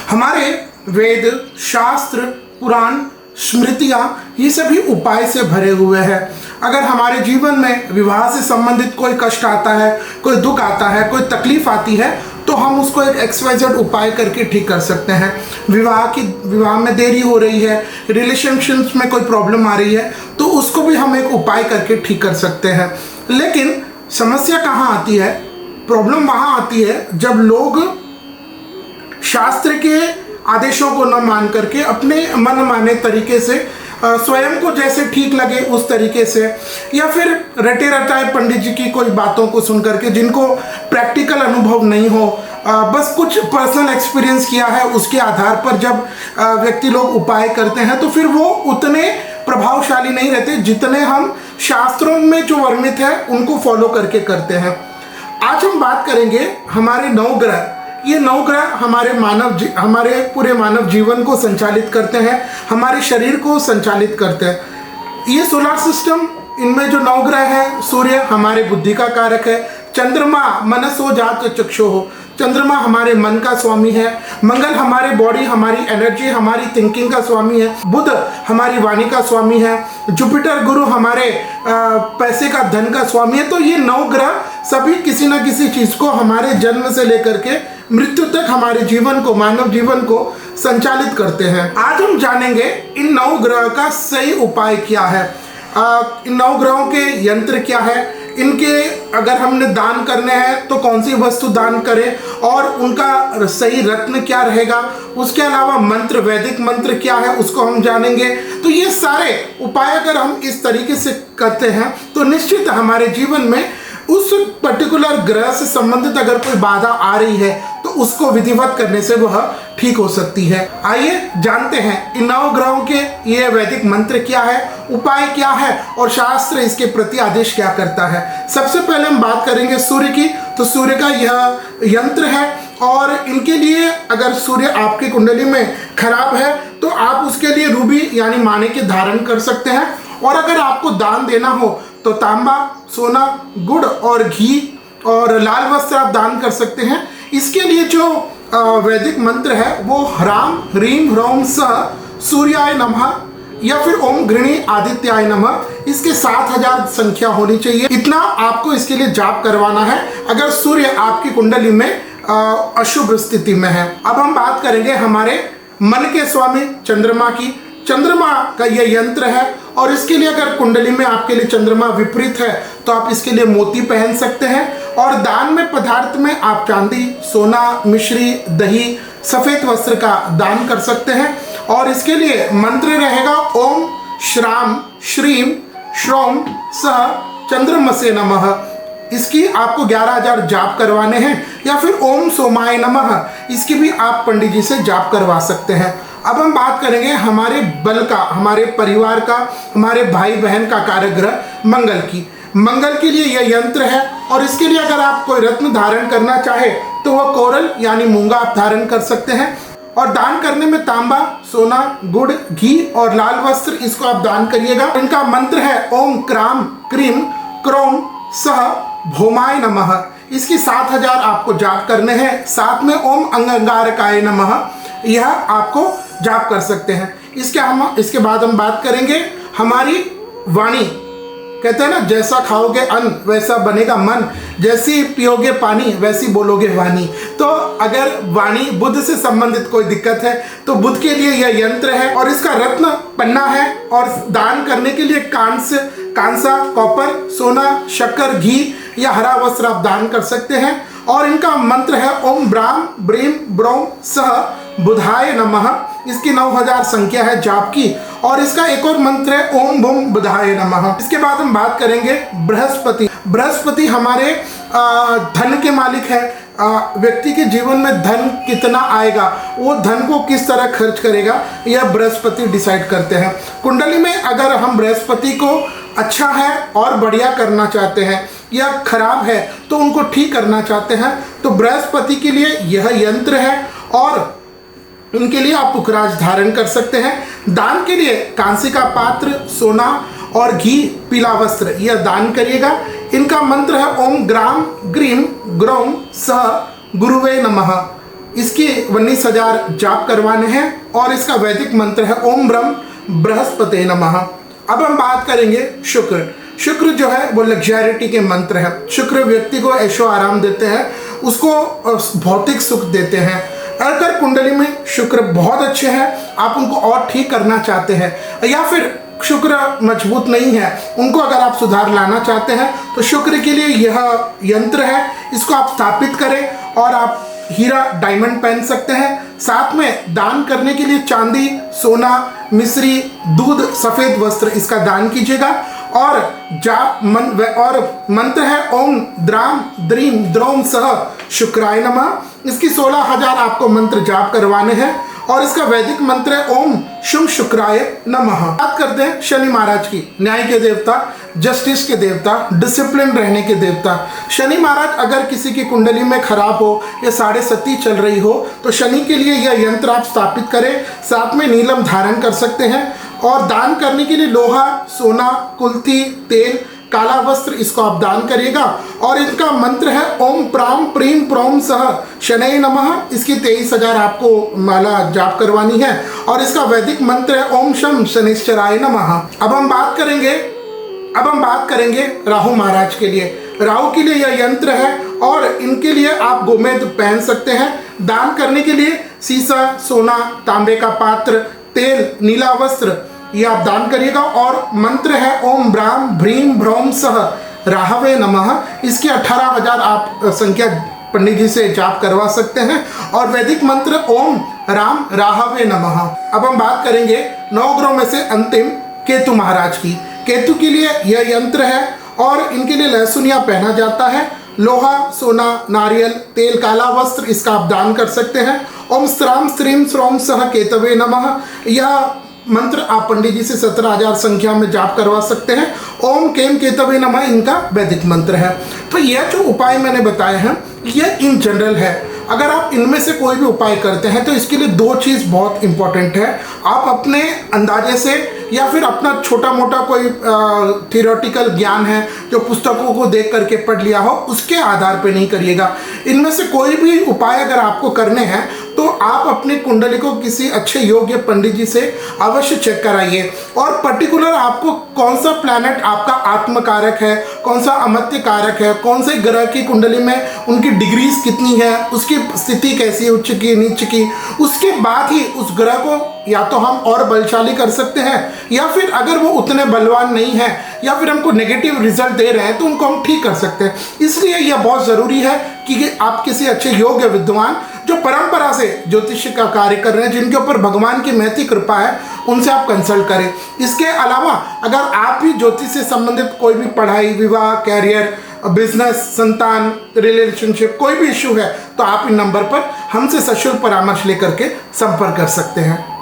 हमारे वेद, शास्त्र, पुराण, स्मृतियाँ ये सभी उपाय से भरे हुए हैं। अगर हमारे जीवन में विवाह से संबंधित कोई कष्ट आता है, कोई दुख आता है, कोई तकलीफ आती है, तो हम उसको एक XYZ उपाय करके ठीक कर सकते हैं। विवाह में देरी हो रही है, रिलेशनशिप्स में कोई प्रॉब्लम आ रही है, तो उसको भी हम एक उपाय करके ठीक कर सकते हैं। लेकिन समस्या कहाँ आती है? प्रॉब्लम वहाँ आती है जब लोग शास्त्र के आदेशों को न मान करके अपने मन माने तरीके से स्वयं को जैसे ठीक लगे उस तरीके से, या फिर रटे रटाए पंडित जी की कोई बातों को सुन करके, जिनको प्रैक्टिकल अनुभव नहीं हो, बस कुछ पर्सनल एक्सपीरियंस किया है, उसके आधार पर जब व्यक्ति लोग उपाय करते हैं तो फिर वो उतने प्रभावशाली नहीं रहते जितने हम शास्त्रों में जो वर्णित है उनको फॉलो करके करते हैं। आज हम बात करेंगे हमारे नवग्रह। ये नवग्रह हमारे पूरे मानव जीवन को संचालित करते हैं, हमारे शरीर को संचालित करते हैं। ये सोलर सिस्टम, इनमें जो नवग्रह है, सूर्य हमारे बुद्धि का कारक है, चंद्रमा मनसो जात चक्षुः, चंद्रमा हमारे मन का स्वामी है, मंगल हमारे बॉडी, हमारी एनर्जी, हमारी थिंकिंग का स्वामी है, बुध हमारी वाणी का स्वामी है, जुपिटर गुरु हमारे पैसे का, धन का स्वामी है। तो ये नवग्रह सभी किसी न किसी चीज को हमारे जन्म से लेकर के मृत्यु तक हमारे जीवन को, मानव जीवन को संचालित करते हैं। आज हम जानेंगे इन नवग्रह का सही उपाय क्या है, इन नवग्रहों के यंत्र क्या है, इनके अगर हमने दान करने हैं तो कौन सी वस्तु दान करें, और उनका सही रत्न क्या रहेगा। उसके अलावा मंत्र, वैदिक मंत्र क्या है, उसको हम जानेंगे। तो ये सारे उपाय अगर हम इस तरीके से करते हैं तो निश्चित हमारे जीवन में उस पर्टिकुलर ग्रह से संबंधित अगर कोई बाधा आ रही है तो उसको विधिवत करने से वह ठीक हो सकती है। आइए जानते हैं इन नवग्रहों के ये वैदिक मंत्र क्या है, उपाय क्या है, और शास्त्र इसके प्रति आदेश क्या करता है। सबसे पहले हम बात करेंगे सूर्य की। तो सूर्य का यह यंत्र है, और इनके लिए अगर सूर्य आपकी कुंडली में खराब है तो आप उसके लिए रूबी यानी माणिक्य धारण कर सकते हैं। और अगर आपको दान देना हो तो तांबा, सोना, गुड़ और घी और लाल वस्त्र आप दान कर सकते हैं। इसके लिए जो वैदिक मंत्र है वो ह्राम ह्रीम ह्रौम सः सूर्याय नमः या फिर ओम गृणी आदित्याय नमः, इसके 7000 संख्या होनी चाहिए। इतना आपको इसके लिए जाप करवाना है अगर सूर्य आपकी कुंडली में अशुभ स्थिति में है। अब हम बात करेंगे हमारे मन के स्वामी चंद्रमा की। चंद्रमा का यह यंत्र है, और इसके लिए अगर कुंडली में आपके लिए चंद्रमा विपरीत है तो आप इसके लिए मोती पहन सकते हैं। और दान में पदार्थ में आप चांदी, सोना, मिश्री, दही, सफेद वस्त्र का दान कर सकते हैं। और इसके लिए मंत्र रहेगा ओम श्राम श्रीम श्रौम सह चंद्रमसे नमः। इसकी आपको 11000 जाप करवाने हैं, या फिर ओम सोमाय नमः, इसकी भी आप पंडित जी से जाप करवा सकते हैं। अब हम बात करेंगे हमारे बल का, हमारे परिवार का, हमारे भाई बहन का कारक ग्रह मंगल की। मंगल के लिए यह यंत्र है, और इसके लिए अगर आप कोई रत्न धारण करना चाहे तो वह कोरल यानी मूंगा आप धारण कर सकते हैं। और दान करने में तांबा, सोना, गुड़, घी और लाल वस्त्र, इसको आप दान करिएगा। इनका मंत्र है ओम क्राम क्रीम क्रोम सह भौमाय नमः। इसकी 7000 आपको जाप करने हैं। साथ में ओम अंगारकाय नमः, यह आपको जाप कर सकते हैं। इसके बाद हम बात करेंगे हमारी वाणी। कहते हैं ना, जैसा खाओगे अन्न वैसा बनेगा मन, जैसी पियोगे पानी वैसी बोलोगे वाणी। तो अगर वाणी, बुद्ध से संबंधित कोई दिक्कत है तो बुद्ध के लिए यह यंत्र है, और इसका रत्न पन्ना है। और दान करने के लिए कांसा, कॉपर, सोना, शक्कर, घी या हरा वस्त्र आप दान कर सकते हैं। और इनका मंत्र है ओम ब्राम ब्रीम ब्रोम सह बुधाय नमः। इसकी 9000 संख्या है जाप की। और इसका एक और मंत्र है ओम भूम बुधाय नमः। इसके बाद हम बात करेंगे बृहस्पति। बृहस्पति हमारे धन के मालिक है। व्यक्ति के जीवन में धन कितना आएगा, वो धन को किस तरह खर्च करेगा, यह बृहस्पति डिसाइड करते हैं। कुंडली में अगर हम बृहस्पति को अच्छा है और बढ़िया करना चाहते हैं, या खराब है तो उनको ठीक करना चाहते हैं, तो बृहस्पति के लिए यह यंत्र है। और इनके लिए आप पुखराज धारण कर सकते हैं। दान के लिए कांसे का पात्र, सोना और घी, पीला वस्त्र, यह दान करिएगा। इनका मंत्र है ओम ग्राम ग्रीम ग्रौम सह गुरुवे नमः। इसकी 19,000 जाप करवाने हैं और इसका वैदिक मंत्र है ओम ब्रह्म बृहस्पते नमः। अब हम बात करेंगे शुक्र। शुक्र जो है वो लग्जरिटी के मंत्र है। शुक्र व्यक्ति को ऐशो आराम देते हैं, उसको भौतिक सुख देते हैं। अगर कुंडली में शुक्र बहुत अच्छे हैं, आप उनको और ठीक करना चाहते हैं, या फिर शुक्र मजबूत नहीं है, उनको अगर आप सुधार लाना चाहते हैं, तो शुक्र के लिए यह यंत्र है, इसको आप स्थापित करें और आप हीरा डायमंड पहन सकते हैं। साथ में दान करने के लिए चांदी, सोना, मिश्री, दूध, सफेद वस्त्र इसका दान कीजिएगा। और मंत्र है ओम द्राम द्रीम द्रोम सह शुक्राय नमः। इसकी 16,000 आपको मंत्र जाप करवाने हैं और इसका वैदिक मंत्र है ओम शुम शुक्राय नमः। बात करते हैं शनि महाराज की, न्याय के देवता, जस्टिस के देवता, डिसिप्लिन रहने के देवता। शनि महाराज अगर किसी की कुंडली में खराब हो या साढ़े सती चल रही हो, तो शनि के लिए यह यंत्र आप स्थापित करें। साथ में नीलम धारण कर सकते हैं और दान करने के लिए लोहा, सोना, कुल्थी, तेल, काला वस्त्र इसको आप दान करिएगा। और इनका मंत्र है ओम प्राम प्रीम प्रोम सह शनय नमः। इसकी 23,000 आपको माला जाप करवानी है और इसका वैदिक मंत्र है ओम शम शनिश्चराय नमः। अब हम बात करेंगे राहु महाराज के लिए। राहु के लिए यह यंत्र है और इनके लिए आप गोमेद पहन सकते हैं। दान करने के लिए सीसा, सोना, तांबे का पात्र, तेल, नीला वस्त्र ये आप दान करिएगा। और मंत्र है ओम ब्राम भ्रीम भ्रौम सह राहवे नमः। इसकी 18,000 आप संख्या पंडित जी से जाप करवा सकते हैं और वैदिक मंत्र ओम राम राहवे नमः। अब हम बात करेंगे 9 ग्रहों में से अंतिम केतु महाराज की। केतु के लिए यह यंत्र है और इनके लिए लहसुनिया पहना जाता है। लोहा, सोना, नारियल, तेल, काला वस्त्र इसका आप दान कर सकते हैं। ओम स्त्राम स्त्रीम श्रोम सह केतवे नमः। यह मंत्र आप पंडित जी से 17,000 संख्या में जाप करवा सकते हैं। ओम केम केतवे नमः इनका वैदिक मंत्र है। तो यह जो उपाय मैंने बताए हैं यह इन जनरल है। अगर आप इनमें से कोई भी उपाय करते हैं तो इसके लिए 2 चीज़ बहुत इंपॉर्टेंट है। आप अपने अंदाजे से या फिर अपना छोटा मोटा कोई थियोरेटिकल ज्ञान है जो पुस्तकों को देख करके पढ़ लिया हो, उसके आधार पे नहीं करिएगा। इनमें से कोई भी उपाय अगर आपको करने हैं तो आप अपनी कुंडली को किसी अच्छे योग्य पंडित जी से अवश्य चेक कराइए। और पर्टिकुलर आपको कौन सा प्लैनेट आपका आत्मकारक है, कौन सा अमत्य कारक है, कौन से ग्रह की कुंडली में उनकी डिग्रीज कितनी है, उसकी स्थिति कैसी है, उच्च की नीच की, उसके बाद ही उस ग्रह को या तो हम और बलशाली कर सकते हैं, या फिर अगर वो उतने बलवान नहीं है या फिर हमको नेगेटिव रिजल्ट दे रहे हैं तो उनको हम ठीक कर सकते हैं। इसलिए यह बहुत ज़रूरी है कि आप किसी अच्छे योग्य विद्वान जो परंपरा से ज्योतिष का कार्य कर रहे हैं, जिनके ऊपर भगवान की महती कृपा है, उनसे आप कंसल्ट करें। इसके अलावा अगर आप भी ज्योतिष से संबंधित कोई भी पढ़ाई, विवाह, कैरियर, बिजनेस, संतान, रिलेशनशिप कोई भी इशू है तो आप इन नंबर पर हमसे सशुल्क परामर्श लेकर के संपर्क कर सकते हैं।